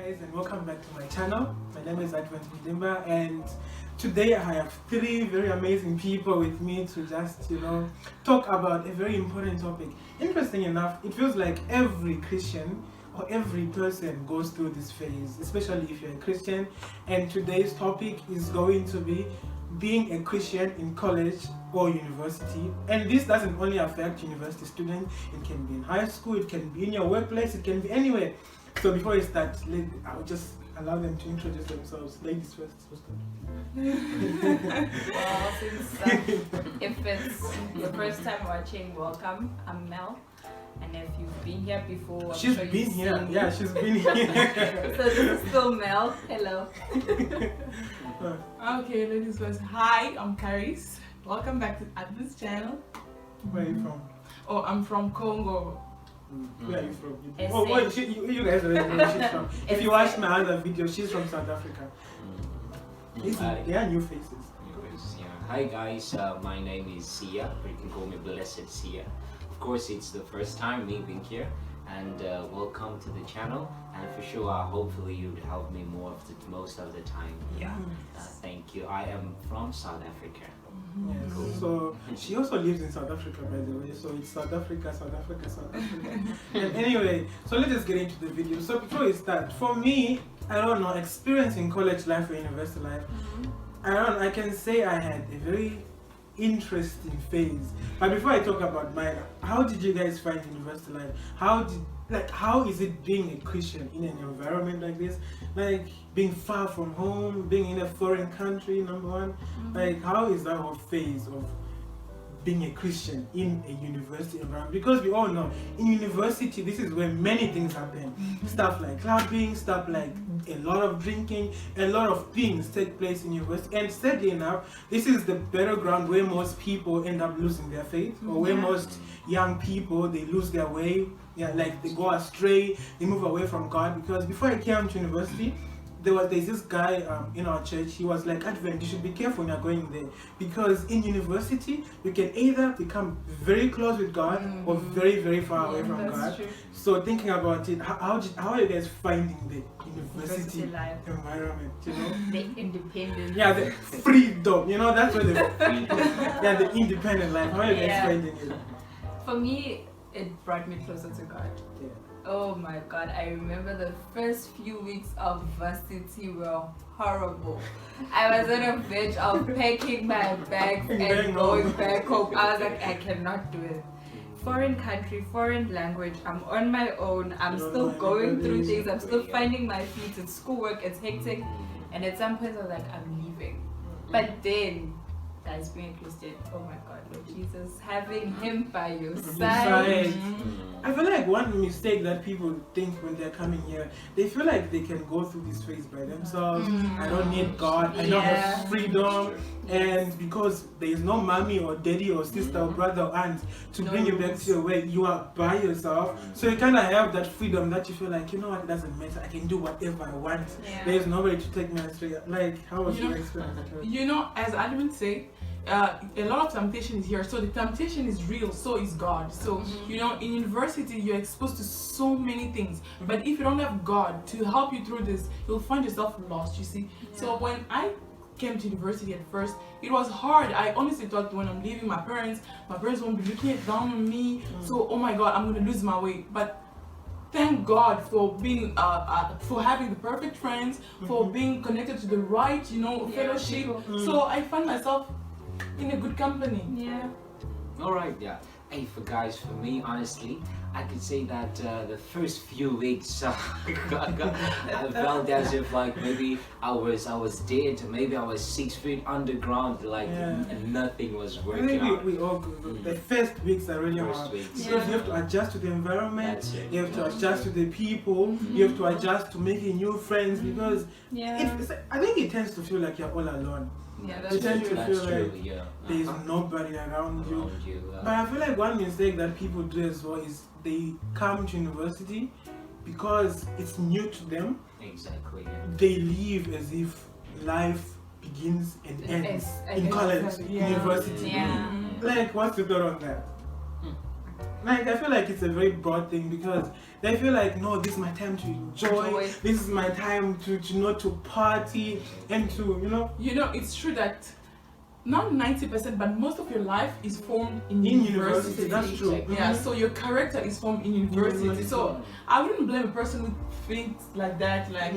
guys, and welcome back to my channel. My name is Mudimba, and today I have three very amazing people with me to just, talk about a very important topic. Interesting enough, it feels like every Christian or every person goes through this phase, especially if you're a Christian. And today's topic is going to be being a Christian in college or university. And this doesn't only affect university students, it can be in high school, it can be in your workplace, it can be anywhere. So before we start, I'll just allow them to introduce themselves. Ladies first. Well, if it's your first time watching, welcome. I'm Mel. And if you've been here before, She's been here. Yeah, she's been here. So this is still Mel. Hello. Okay, ladies first. Hi, I'm Caris. Welcome back to Adam's channel. Where are you from? Oh, I'm from Congo. Where are you from? SA. You guys already know where she's from. If you watch my other video, she's from South Africa. They are new faces. Yeah. Hi guys, my name is Sia, or you can call me Blessed Sia. Of course, it's the first time me being here, and welcome to the channel. And for sure, hopefully you'd help me most of the time. Yeah, thank you. I am from South Africa. Yes. Cool. So she also lives in South Africa, by the way. So it's South Africa. And anyway, so let's just get into the video. So before we start, for me, I don't know, experiencing college life or university life, I can say I had a very interesting phase. But before I talk about mine, how did you guys find university life? How is it being a Christian in an environment like this? Like being far from home, being in a foreign country, number one. Like how is that whole phase of being a Christian in a university environment? Because we all know in university this is where many things happen. Stuff like clubbing, stuff like a lot of drinking, a lot of things take place in university. And sadly enough, this is the battleground where most people end up losing their faith, or where most young people, they lose their way. Yeah, like they go astray, they move away from God. Because before I came to university, there's this guy in our church. He was like, Advent, you should be careful when you're going there, because in university you can either become very close with God or very, very far away from God. True. So thinking about it, how are you guys finding the university life environment? The independence. Yeah, the freedom. That's where the independent life. How are you guys finding it? For me, it brought me closer to God. Yeah. Oh my God, I remember the first few weeks of varsity were horrible. I was on the verge of packing my bags and going back home. I was like, I cannot do it. Foreign country, foreign language, I'm on my own, I'm still going through things, I'm still finding my feet, it's schoolwork, it's hectic. And at some point I was like, I'm leaving. But then, guys, being a Christian, oh my God, Lord Jesus, having Him by your side. I feel like one mistake that people think when they're coming here, they feel like they can go through this phase by themselves. I don't need God, I don't have freedom. And because there is no mommy or daddy or sister or brother or aunt to bring you back to your way, you are by yourself. So you kind of have that freedom that you feel like, it doesn't matter, I can do whatever I want. There is nobody to take me astray. Like, how was your experience? As Adam would say, a lot of temptation is here. So the temptation is real, so is God. So, in university, you're exposed to so many things. But if you don't have God to help you through this, you'll find yourself lost, you see. So when I came to university at first, it was hard. I honestly thought when I'm leaving my parents won't be looking down on me. So, oh my God, I'm going to lose my way. But thank God for being, for having the perfect friends, for being connected to the right, fellowship. So I find myself in a good company. Yeah. All right, yeah. Hey, for me, honestly, I could say that the first few weeks, I felt as if like maybe I was dead, maybe I was 6 feet underground, and nothing was working out. We all go. The first weeks are really hard. Because you have to adjust to the environment, you have to adjust to the people, you have to adjust to making new friends, because I think it tends to feel like you're all alone. Yeah, You that's tend true. to feel like there's nobody around you. But I feel like one mistake that people do as well is they come to university because it's new to them. Exactly. They live as if life begins and ends in college, university. Yeah. Like, what's your thought on that? Like, I feel like it's a very broad thing because they feel like, no, this is my time to enjoy. This is my time to to party and to, It's true that not 90%, but most of your life is formed in university. That's true. Yeah, so your character is formed in university. So I wouldn't blame a person who thinks like that, like,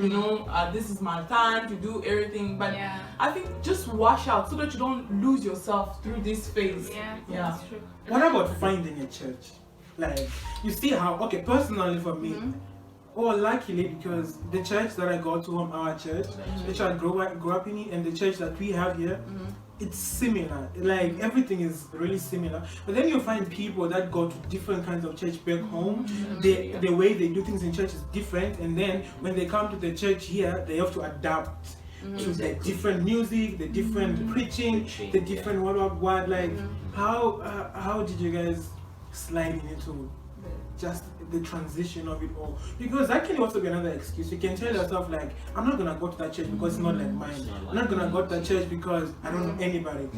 this is my time to do everything. But I think just wash out so that you don't lose yourself through this phase. Yeah, that's true. What about finding a church? Like, you see how, okay, personally for me, luckily, because the church that I go to, our church, the church I grew up in, and the church that we have here, it's similar. Like, everything is really similar. But then you find people that go to different kinds of church back home. The way they do things in church is different, and then when they come to the church here, they have to adapt to the different music, the different preaching, the different what. Like, how did you guys slide into just the transition of it all? Because that can also be another excuse. You can tell yourself, like, I'm not gonna go to that church because it's not like mine. I'm not gonna go to that church because I don't know anybody.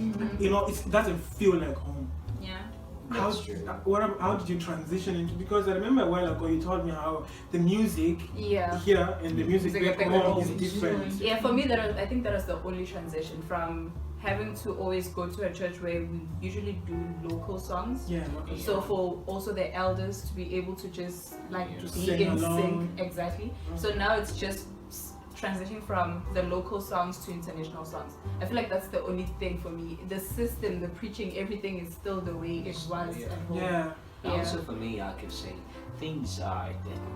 It doesn't feel like home. Yeah. How did you transition into? Because I remember a while ago you told me how the music here and the music back home is different. Yeah, for me I think that was the only transition from having to always go to a church where we usually do local songs. So for also the elders to be able to just to be in sync. Exactly. So now it's just transitioning from the local songs to international songs. I feel like that's the only thing for me. The system, the preaching, everything is still the way it was at home. Also for me, I could say things are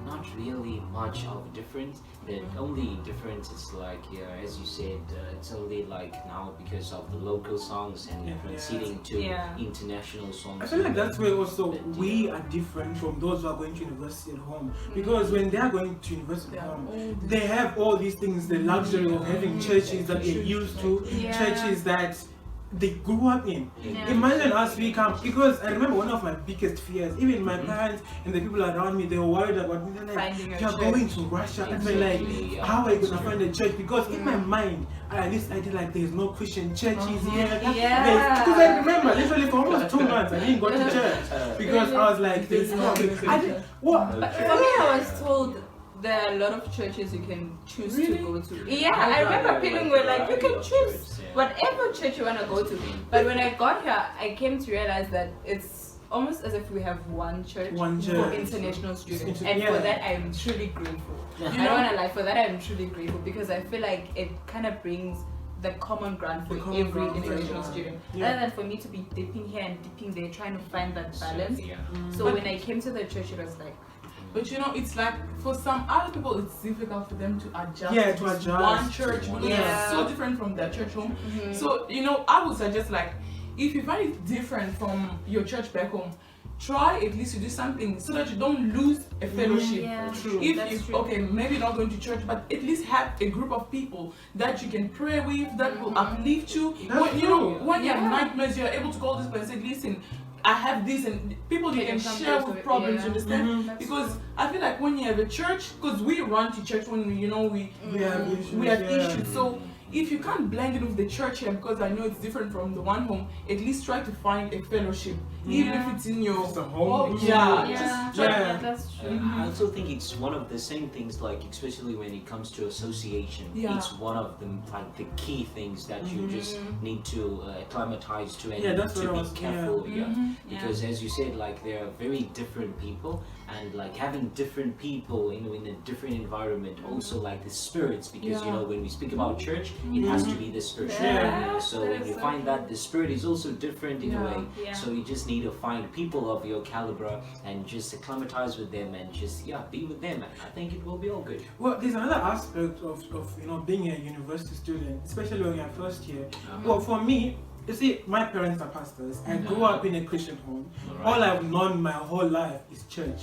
not really much of a difference. The only difference is like, as you said, it's only like now because of the local songs and proceeding to international songs. I feel like that's where also we are different from those who are going to university at home. Because when they are going to university at home, they have all these things, the luxury of having churches that they're used to, churches that they grew up in. Imagine us, we come, because I remember one of my biggest fears, even my parents and the people around me, they were worried about me. They're like, you're going to Russia, and they're like, how are you going to find a church? Because in my mind, I had this idea like there's no Christian churches here. Because I remember literally for almost 2 months I didn't go to church because I was like, there's no. But for me, I was told there are a lot of churches you can choose to go to. I remember people were like, you can choose whatever church you want to go to. But when I got here, I came to realize that it's almost as if we have one church for international students. And for that, I'm truly grateful. I don't want to lie, for that I'm truly grateful because I feel like it kind of brings the common ground for every international student. Rather than for me to be dipping here and dipping there, trying to find that balance. So when I came to the church, it was like, but it's like for some other people it's difficult for them to adjust to adjust one church because it's so different from their church home. So I would suggest, like, if you find it different from your church back home, try at least to do something so that you don't lose a fellowship. Okay, maybe not going to church, but at least have a group of people that you can pray with, that will uplift you. When you have nightmares, you're able to call this person and say, listen, I have this, and people you can share with problems, you understand? Because I feel like when you have a church, because we run to church when we have issues. So if you can't blend it with the church here, because I know it's different from the one home, at least try to find a fellowship, even if it's in your home. That's true. I also think it's one of the same things, like especially when it comes to association. It's one of them, like the key things that you just need to acclimatize to and to be careful. Because as you said, like there are very different people, and like having different people in a different environment, also like the spirits, because when we speak about church, it has to be the spirit. So when you find that the spirit is also different in a way, so you just need to find people of your caliber and just acclimatize with them and just be with them, and I think it will be all good. Well, there's another aspect of being a university student, especially when you're first year. Well, for me, you see, my parents are pastors. I grew up in a Christian home. All I've known my whole life is church.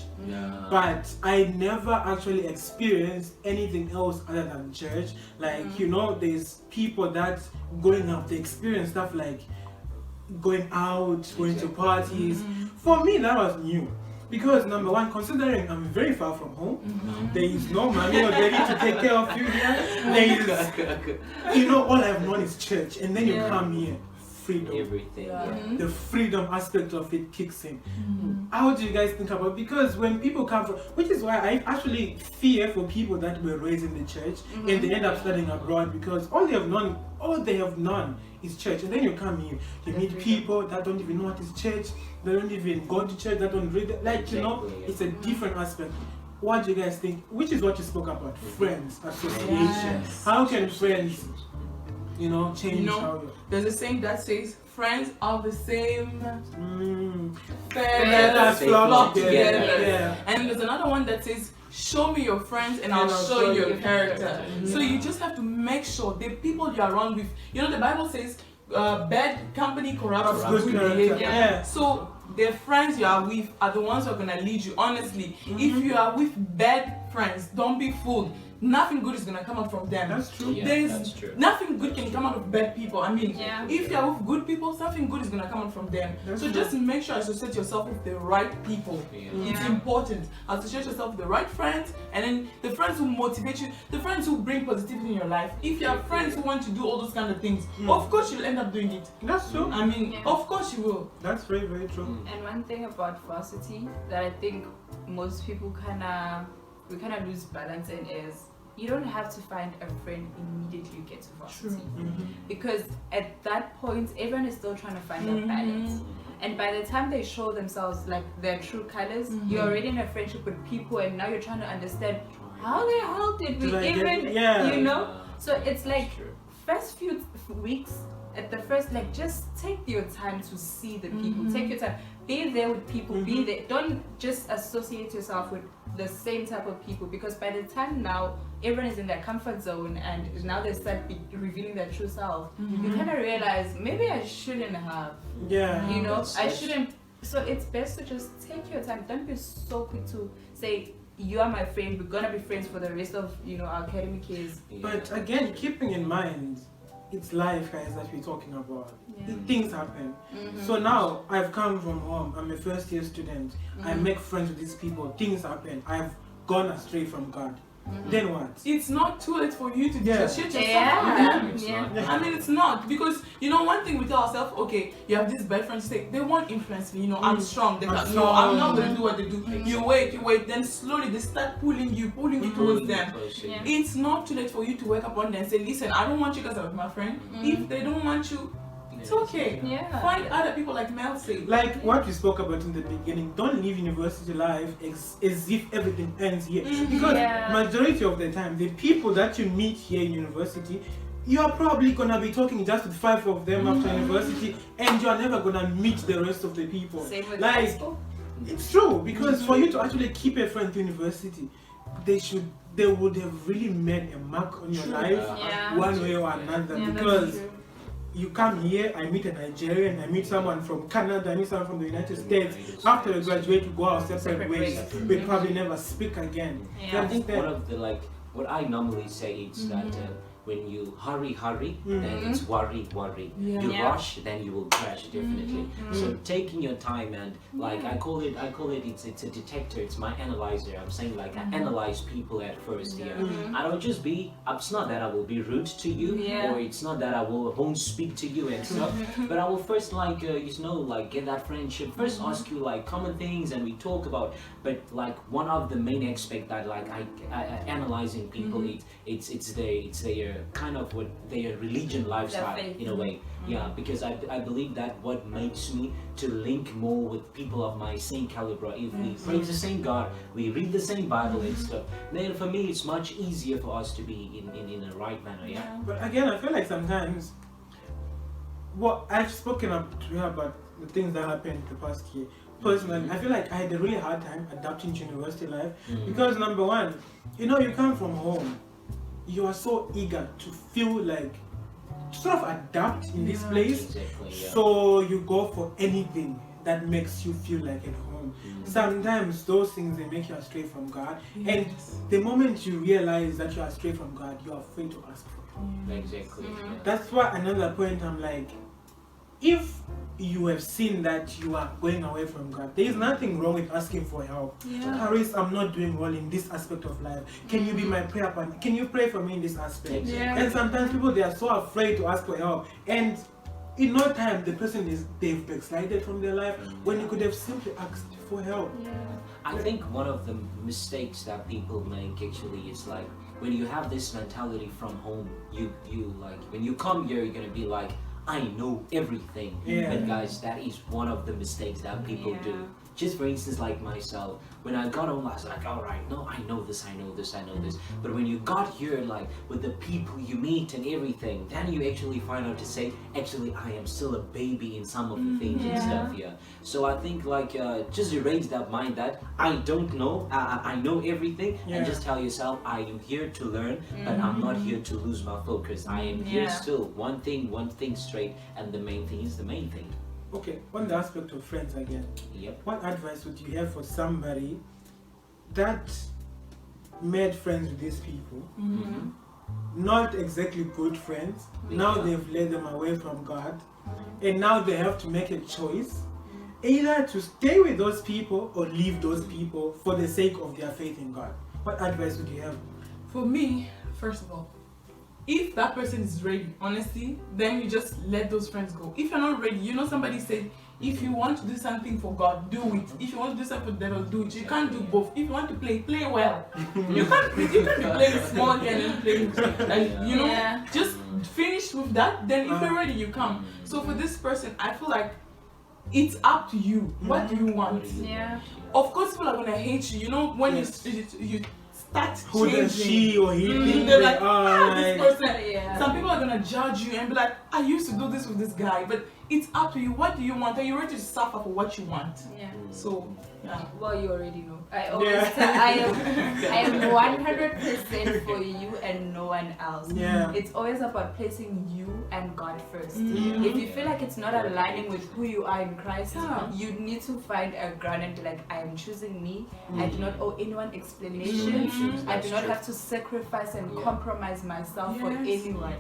But I never actually experienced anything else other than church. Like, there's people that growing up, they experience stuff like going out, going to parties. For me, that was new. Because number one, considering I'm very far from home, there is no money or ready to take care of you here. There is, all I've known is church, and then you come here freedom. Everything. Yeah. Yeah. The freedom aspect of it kicks in. How do you guys think about? Because when people come from, which is why I actually fear for people that were raised in the church and they end up studying abroad, because all they have known is church, and then you come here, you meet people that don't even know what is church, they don't even go to church, that don't read it. Like, you know, Exactly, yeah. it's a different aspect. What do you guys think? Which is what you spoke about, friends, association. Yes. How can friends, you know, change You know, how you... There's a saying that says, friends are the same Feathers They flock flock together. together. Yeah. And there's another one that says, show me your friends and I'll show you your character. So you just have to make sure the people you are around with, you know, the Bible says, bad company corrupts Good good character. behavior. Yeah. So the friends you are with are the ones who are gonna lead you. Honestly, if you are with bad friends, don't be fooled. Nothing good is gonna come out from them. That's true. Yeah, There's that's true. nothing good can come out of bad people. I mean, Yeah. if you are with good people, something good is gonna come out from them. That's So true. just make sure you associate yourself with the right people. Yeah. It's Yeah. important. Associate yourself with the right friends, and then the friends who motivate you, the friends who bring positivity in your life. If you have friends who want to do all those kind of things, of course you'll end up doing it. That's true. I mean, Yeah. of course you will. That's very, very true. And one thing about varsity that I think most people kind of lose balance in is you don't have to find a friend immediately you get to varsity. Because at that point everyone is still trying to find that balance. And by the time they show themselves like their true colors, you're already in a friendship with people, and now you're trying to understand how the hell did we Did I get- even, yeah. you know? So it's like True. first few weeks at the first, like, just take your time to see the people. Take your time, be there with people, be there. Don't just associate yourself with the same type of people, because by the time now everyone is in their comfort zone and now they start revealing their true self, you kind of realize maybe I shouldn't have, Yeah. you know, I That's- shouldn't. So it's best to just take your time. Don't be so quick to say you are my friend, we're gonna be friends for the rest of, you know, our academic years. Yeah. But again, keeping in mind, it's life, guys, that we're talking about. Yeah. Things happen. So now I've come from home. I'm a first year student. I make friends with these people. Things happen. I've gone astray from God. Then what? It's not too late for you to Yeah. dissociate yourself from them. It's Yeah. not. I mean, it's not, because you know, one thing we tell ourselves, okay, you have these bad friends, they won't influence me, you know, I'm strong, they I'm can't, no, strong. I'm not gonna do what they do. You wait, then slowly they start pulling you towards them. Yeah. It's not too late for you to wake up one day and say, listen, I don't want you guys as my friend. If they don't want you, it's okay. Yeah. Find other people, like Mel said. Like what we spoke about in the beginning, don't live university life as if everything ends here. Because Yeah. majority of the time, the people that you meet here in university, you are probably gonna be talking just with 5 of them after university, and you are never gonna meet the rest of the people. Same with Like, high school. it's true, because for you to actually keep a friend to university, they would have really made a mark on your True. life Yeah. one way or another. Yeah, that's Because true. you come here, I meet a Nigerian, I meet someone from Canada, I meet someone from the United States. After we graduate, we go our separate Separate ways. ways. We probably never speak again. Yeah. You I think one understand? of the what I normally say is that when you hurry, then it's worry. Yeah. You Yeah. rush, then you will crash definitely. So taking your time and like I call it it's a detector. It's my analyzer. I'm saying like I analyze people at first. Yeah, I don't just be. It's not that I will be rude to you, Yeah. or it's not that I won't speak to you and stuff. But I will first get that friendship. First ask you like common things and we talk about. But like one of the main aspect that like I analyzing people, it's their kind of what their religion lifestyle faith. in a way. Yeah, because I believe that what makes me to link more with people of my same caliber. If we praise the same God, we read the same Bible and stuff, then for me it's much easier for us to be in a right manner. Yeah. But again, I feel like sometimes, what I've spoken up to her about the things that happened the past year. Personally, I feel like I had a really hard time adapting to university life because number one, you know, you come from home, you are so eager to feel like to sort of adapt in this place, Exactly. Yeah. so you go for anything that makes you feel like at home. Sometimes those things, they make you astray from God, and the moment you realize that you are astray from God, you are afraid to ask for it. Exactly. Yeah. That's why another point, I'm like, if you have seen that you are going away from God, there is nothing wrong with asking for help. Caris, I'm not doing well in this aspect of life. Can you be my prayer partner? Can you pray for me in this aspect? Exactly. Yeah. And sometimes people, they are so afraid to ask for help. And in no time the person they've backslided from their life when you could have simply asked for help. I think one of the mistakes that people make actually is like when you have this mentality from home, you like when you come here, you're gonna be like, I know everything. Yeah. But guys, that is one of the mistakes that people do. Just for instance, like myself, when I got home, I was like, all right, no, I know this. But when you got here, like with the people you meet and everything, then you actually find out to say, actually, I am still a baby in some of the things and stuff here. So I think like just erase that mind that I don't know, I know everything, and just tell yourself, I am here to learn, but I'm not here to lose my focus. I am here still, one thing straight, and the main thing is the main thing. Okay, on the aspect of friends again, Yep. what advice would you have for somebody that made friends with these people, not exactly good friends, now they've led them away from God, and now they have to make a choice, either to stay with those people or leave those people for the sake of their faith in God? What advice would you have? For me, first of all, if that person is ready, honestly, then you just let those friends go. If you're not ready, somebody said, if you want to do something for God, do it. If you want to do something for the devil, do it. You can't do both. If you want to play well. You can't be playing small game and playing, and just finish with that. Then if you're ready, you come. So for this person, I feel like it's up to you. What do you want? Yeah. Of course, people are gonna hate you. When you start Who changing. does she or he think They're they like, are? this person. Some people are gonna judge you and be like, I used to do this with this guy, but it's up to you. What do you want? Are you ready to suffer for what you want? Yeah. So, yeah. Well, you already know. I always say I am 100% for you and no one else. Yeah. It's always about placing you and God first. If you feel like it's not aligning with who you are in Christ, you need to find a ground and be like, I am choosing me. I do not owe anyone explanations. I do not have to sacrifice and compromise myself for anyone.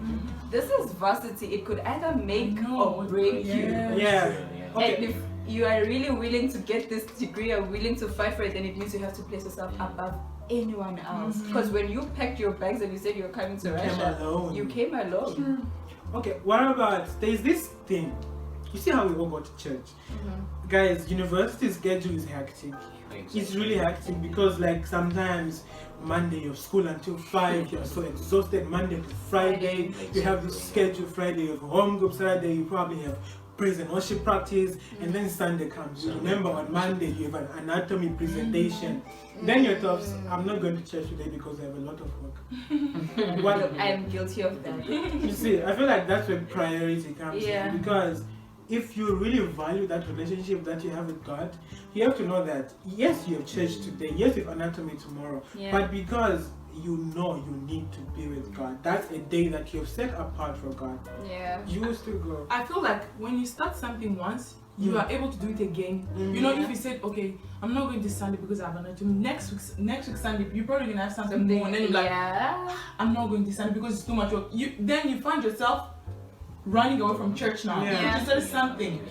This is varsity. It could either make or break you. Yeah. Okay. And if you are really willing to get this degree, are willing to fight for it, then it means you have to place yourself above anyone else. Because when you packed your bags and you said you were coming to Russia, you came alone. Okay, what about, there's this thing, you see how we all go to church? Guys, university schedule is hectic. It's really hectic because like sometimes Monday you have school until 5, you're so exhausted. Monday to Friday, you have this schedule. Friday you have home group, Saturday you probably have praise and worship practice, and then Sunday comes. You remember on Monday you have an anatomy presentation. Then your thoughts, I'm not going to church today because I have a lot of work. Look, I am guilty of that. You see, I feel like that's where priority comes in, because if you really value that relationship that you have with God, you have to know that yes, you have church today, yes, you have anatomy tomorrow, but because you know you need to be with God, that's a day that you have set apart for God. You will still go. I feel like when you start something once, you are able to do it again. If you said, okay, I'm not going this Sunday because I have anatomy. Next week Sunday, you're probably gonna have something more, and then you're like, I'm not going this Sunday because it's too much work. Then you find yourself running away from church now. Instead of something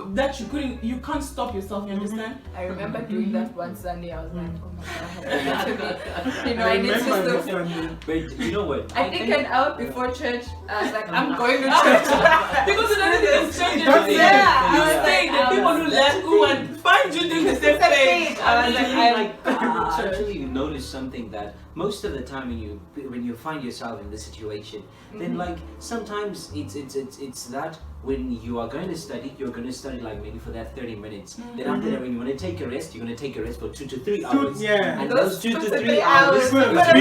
that you can't stop yourself, you understand? I remember doing that one Sunday. I was like, oh my God, I need to still. But you know what? I think an hour before church, I was like, I'm going to church. Because you know things changes. I was saying the people who left who and find you doing the same thing. I was like, I actually noticed something that most of the time when you find yourself in this situation, then like sometimes it's that when you are going to study, you're going to study like maybe for that 30 minutes. Then after that, when you want to take a rest, you're going to take a rest for 2 to 3 hours. And those 2 to 3 hours you're going to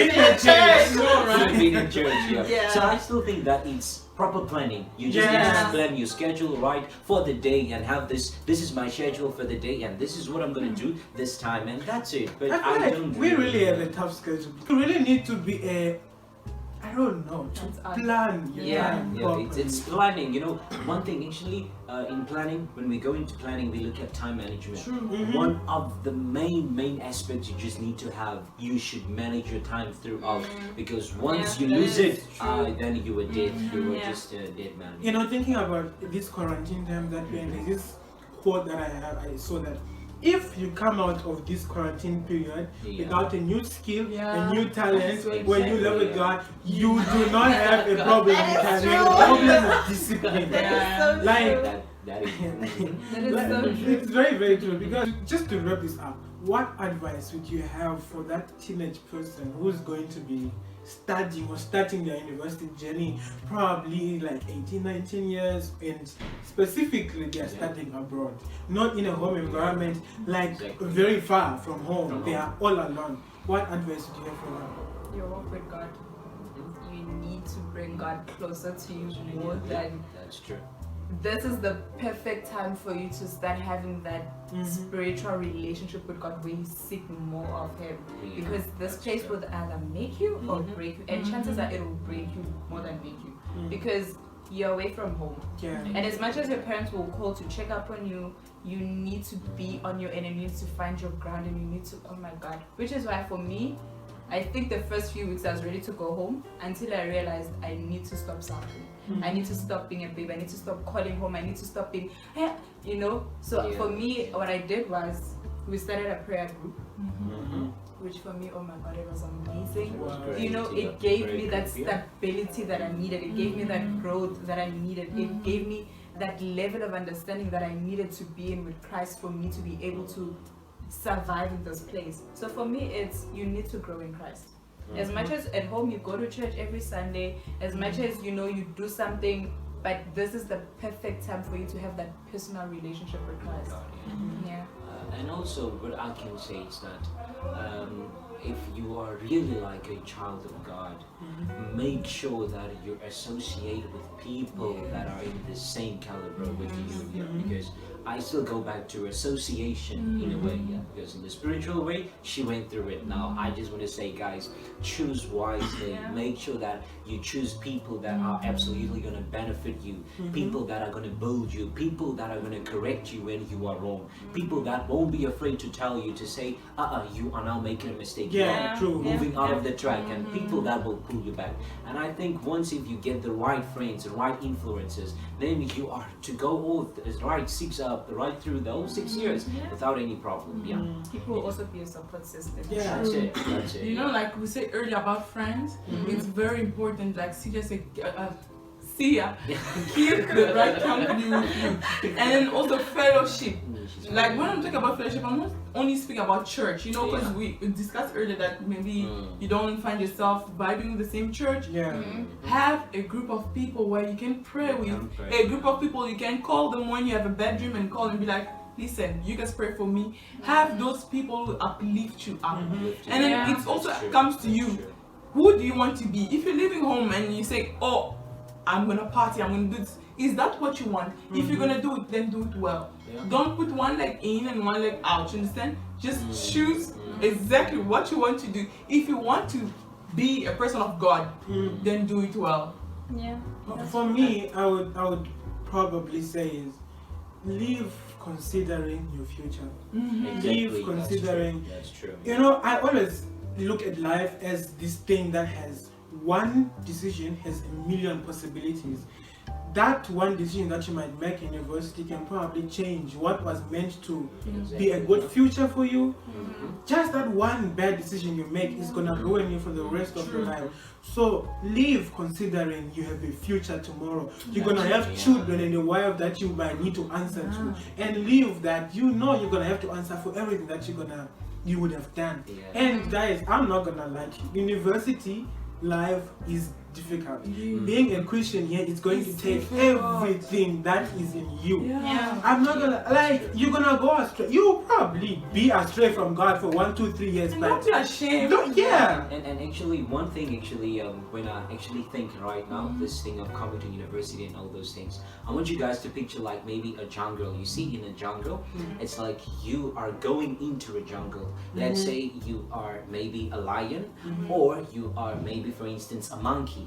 be in church. So I still think that it's proper planning. You just need to plan your schedule right for the day and have this is my schedule for the day and this is what I'm going to do this time, and that's it. But I feel like we really have a tough schedule. You really need to be I don't know, to plan your time properly. It's planning. One thing actually in planning, when we go into planning, we look at time management. One of the main aspects you just need to have, you should manage your time throughout, because once you lose it, then you were dead. You were just a dead man. Thinking about this quarantine time that we're in, there's this quote that I saw that if you come out of this quarantine period without a new skill, Yeah. a new talent, So when you love exactly, God, you do not have a problem with That is talent. true. The problem is discipline. That is so Like, true. that is That is so true. It's very, very true. Because just to wrap this up, what advice would you have for that teenage person who's going to be studying or starting their university journey, probably like 18, 19 years, and specifically they're studying abroad, not in a home environment, like Exactly. very far from home, From they home. are all alone. What advice would you have for them? Your walk with God. You need to bring God closer to you more than. That's true. This is the perfect time for you to start having that spiritual relationship with God where you seek more of Him. Yeah, Because this that's place true. will either make you or break you. And chances are it will break you more than make you. Because you're away from home. Yeah. And as much as your parents will call to check up on you, you need to be on your own and you need to find your ground and you need to, oh my God. Which is why for me, I think the first few weeks I was ready to go home until I realized I need to stop suffering. I need to stop being a babe. I need to stop calling home. I need to stop being, you know. So Yeah. for me, what I did was we started a prayer group, Mm-hmm. which for me, oh my God, it was amazing. Wow. You know, it gave me that stability that I needed. It gave me that growth that I needed. It gave me that level of understanding that I needed to be in with Christ for me to be able to survive in this place. So for me, it's you need to grow in Christ. As much as at home you go to church every Sunday, as much as you know you do something, but this is the perfect time for you to have that personal relationship with Christ. Yeah. And also, what I can say is that if you are really like a child of God, make sure that you're associated with people that are in the same caliber with you. Yeah, because I still go back to association in a way. Yeah, because in the spiritual way, she went through it. Now, I just want to say, guys, choose wisely. Make sure that you choose people that are absolutely going to benefit you, people that are going to build you, people that are going to correct you when you are wrong, people that won't be afraid to tell you to say, you are now making a mistake. Yeah, true. Moving out of the track, and people that will pull you back. And I think once if you get the right friends, the right influences, then you are to go all right through those 6 years without any problem. Yeah. People will also be a support system. Yeah. That's it. That's it. You know, like we said earlier about friends, it's very important. Like Sia said, Sia, keep the right company with you, and then also fellowship. Like when I'm talking about fellowship, I'm not only speaking about church. You know, because we discussed earlier that maybe you don't find yourself vibing with the same church. Yeah. Have a group of people where you can pray with. A group of people you can call them when you have a bad dream and call and be like, listen, you guys pray for me. Have those people who uplift you up. And then it also comes to you. Who do you want to be? If you're leaving home and you say, oh, I'm gonna party, I'm gonna do this. Is that what you want? If you're gonna do it, then do it well. Don't put one leg in and one leg out. You understand? Just choose exactly what you want to do. If you want to be a person of God, then do it well. Yeah. For me, I would probably say is live considering your future. Live considering. That's true. You know, I always look at life as this thing that has one decision has a million possibilities. That one decision that you might make in university can probably change what was meant to be a good future for you. Just that one bad decision you make is gonna ruin you for the rest of your life. So live considering you have a future tomorrow. You're gonna have children and a wife that you might need to answer to, and live that you know you're gonna have to answer for everything that you would have done. And guys, I'm not gonna lie to you. University life is difficult. Being a Christian here is going to take everything that is in you. I'm not gonna you're gonna go astray. You'll probably be astray from God for 1, 2, 3 years. And But don't be ashamed. And actually, one thing when I actually think right now, this thing of coming to university and all those things, I want you guys to picture like maybe a jungle. You see in a jungle, it's like you are going into a jungle. Let's say you are maybe a lion, or you are maybe, for instance, a monkey.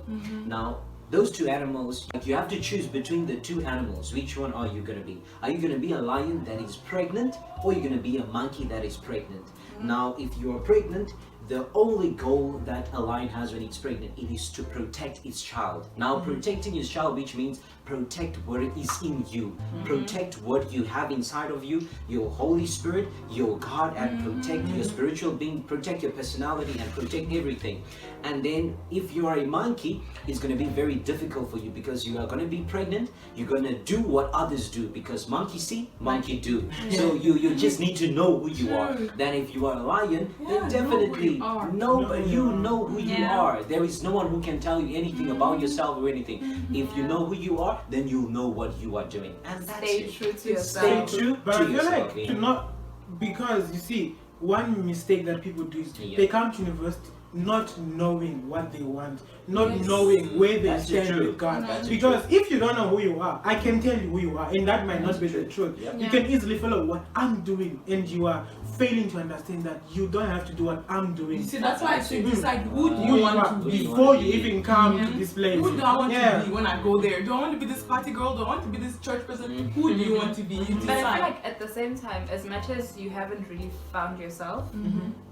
Now, those two animals, you have to choose between the two animals. Which one are you going to be? Are you going to be a lion that is pregnant, or you're going to be a monkey that is pregnant? Now, if you are pregnant, the only goal that a lion has when it's pregnant, it is to protect its child. Now, protecting its child, which means protect what is in you, protect what you have inside of you, your Holy Spirit, your God, and protect your spiritual being, protect your personality, and protect everything. And then if you are a monkey, it's going to be very difficult for you, because you are going to be pregnant, you're going to do what others do, because monkey see, monkey do. So you just need to know who you are. Then if you are a lion, then definitely know who you are. There is no one who can tell you anything about yourself or anything. If you know who you are, then you'll know what you are doing. And that's Stay true to yourself. Stay true But to I feel yourself. like to not, because you see, one mistake that people do is they come to university not knowing what they want, not knowing where they stand with God. Because if you don't know who you are, I can tell you who you are, and that might not be the truth. You can easily follow what I'm doing, and you are failing to understand that you don't have to do what I'm doing. You see, that's why I say decide who do you want to be before you even come to this place. Who do I want to be when I go there? Do I want to be this party girl? Do I want to be this church person? Who do you want to be? You decide. But I feel like at the same time, as much as you haven't really found yourself,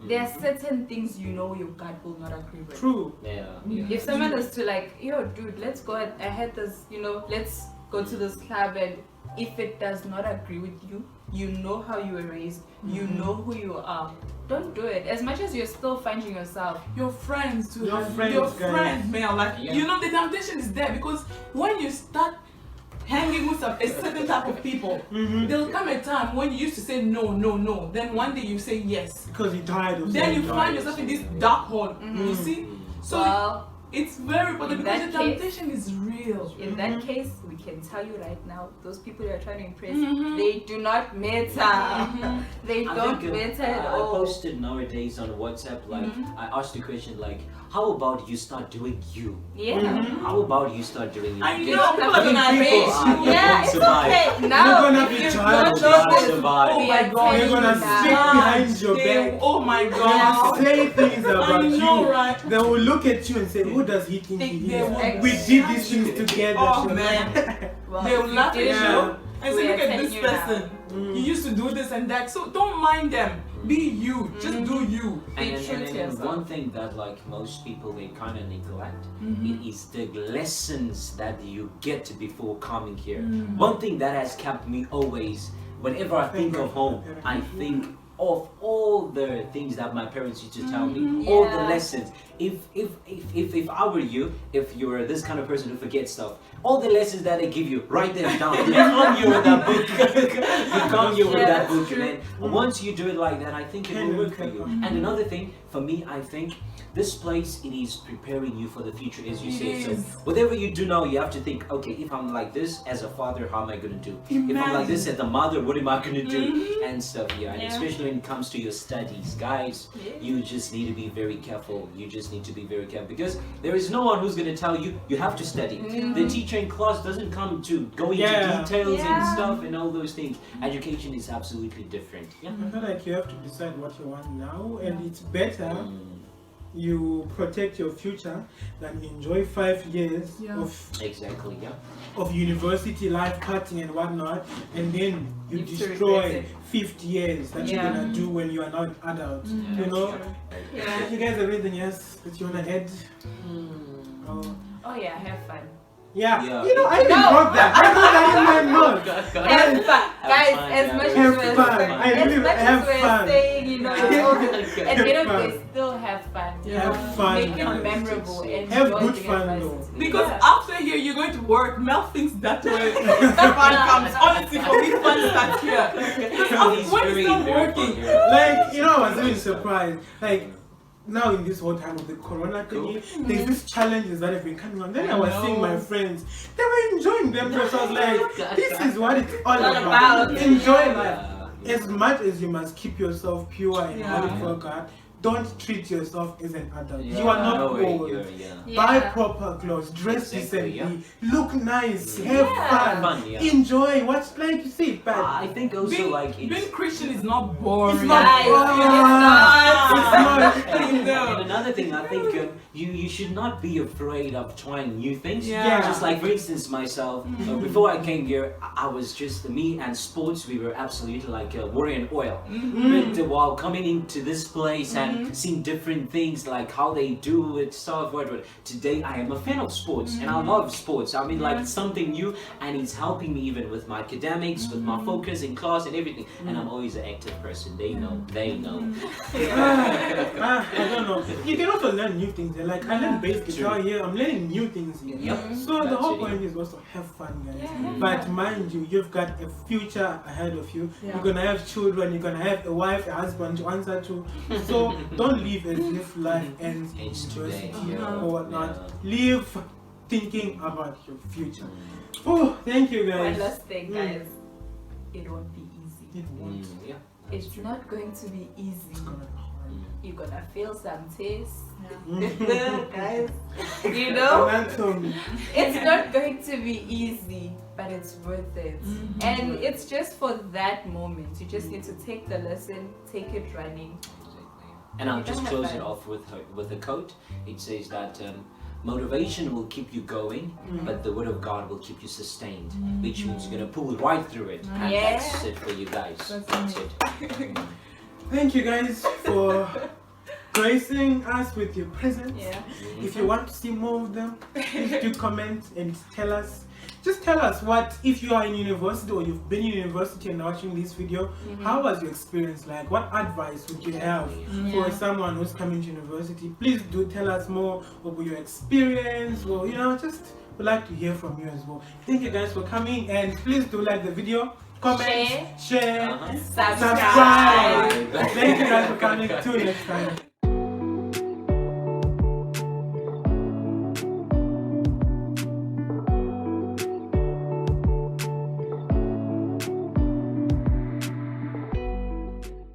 there are certain things you know your gut will not agree with. True. If someone is to like, yo dude, let's go ahead, I had this, let's go to this club, and if it does not agree with you, you know how you were raised, you know who you are, don't do it. As much as you're still finding yourself, your friends too, your friends, man, like the temptation is there, because when you start hanging with a certain type of people, there'll come a time when you used to say no, then one day you say yes, because you're tired of then you find yourself in this dark hole. You see, so it's very important, because the temptation is real. In that case, we can tell you right now, those people you are trying to impress, they do not matter. They don't matter at all. I posted nowadays on WhatsApp, like, I asked the question, like, how about you start doing you? How about you start doing you? I know people are gonna rage. Yeah, it's okay. Now, you're gonna be tired. Oh my God, they're gonna speak behind your back. Oh my God, say things about you. Right? They will look at you and say, who does he think he is? Exactly. We did these things together. Oh man, well, they will laugh at you and say, look at this you person. You used to do this and that. So don't mind them. Be you. Just do you. And one thing that like most people they kind of neglect, it is the lessons that you get before coming here. One thing that has kept me always, whenever I think of home, I think of all the things that my parents used to tell me, all the lessons. If I were you, if you were this kind of person who forgets stuff, all the lessons that they give you, write them down. Become you with that book. Become you with that book, man. Once you do it like that, I think it will work for you. And another thing, for me, I think this place, it is preparing you for the future, as you said. So whatever you do now, you have to think, okay, if I'm like this as a father, how am I going to do? If I'm like this as a mother, what am I going to do? And stuff, and especially when it comes to your studies, guys, you just need to be very careful. You just need to be very careful, because there is no one who's going to tell you, you have to study. The teacher in class doesn't come to go into details and stuff and all those things. Education is absolutely different. I feel like you have to decide what you want now, and it's better you protect your future than enjoy 5 years of university life, partying and whatnot, and then you destroy 50 years that you're gonna do when you are now an adult. You know? You guys have anything else that you wanna add? Oh yeah, have fun. I even brought that. I brought that in my mouth. Have fun. Guys, as much as we're saying, at the end of the day, still have fun. Have fun. Make it memorable. Have good fun though. Because after here, you're going to work. Mel thinks that way. Fun comes. Honestly, for me, fun starts here. Because when it's not working. Like, I was really surprised. Like, now in this whole time of the corona thing, there's these challenges that have been coming on. Then I was seeing my friends, they were enjoying themselves. I was like, this is what it's all about. Enjoy life. As much as you must keep yourself pure and holy for God, don't treat yourself as an adult. You are not old. Buy proper clothes, dress decently, look nice, have fun, enjoy. What's like you say, but I think also being Christian is not boring. It's not boring. It's not. And another thing, I think you should not be afraid of trying new things. Yeah. Just like, for instance, myself, before I came here, I was just me and sports. We were absolutely like water and oil. But while coming into this place and seeing different things, like how they do it, stuff, whatever. Today, I am a fan of sports, and I love sports. I mean, like, it's something new, and it's helping me even with my academics, with my focus in class and everything. And I'm always an active person. They know. They know. I don't know. You can also learn new things. Like, I learn bass guitar here. I'm learning new things here. Yep. So the That's whole it, point is also have fun, guys. But mind you, you've got a future ahead of you. You're gonna have children. You're gonna have a wife, a husband to answer to. So don't live as if life ends in It's today. university Yeah. or whatnot. Yeah. Live thinking about your future. Oh, thank you, guys. One last thing, guys. It won't be easy. It won't. Yeah. It's not going to be easy. It's gonna be hard. You're gonna feel some taste. Mhm. Guys, you know, Anatomy. it's not going to be easy, but it's worth it. And it's just for that moment. You just need to take the lesson, take it running. And I'll You just don't close have it off with a quote. It says that motivation will keep you going, but the word of God will keep you sustained, which means you're gonna pull right through it. And Yeah. that's it for you guys. That's it. Thank you guys for gracing us with your presence. Yeah. If you want to see more of them, please do comment and tell us. Just tell us what, if you are in university or you've been in university and watching this video, how was your experience like? What advice would you have for someone who's coming to university? Please do tell us more about your experience, or just would like to hear from you as well. Thank you guys for coming, and please do like the video, comment, share, Subscribe. subscribe. Thank you guys for coming. Till next time.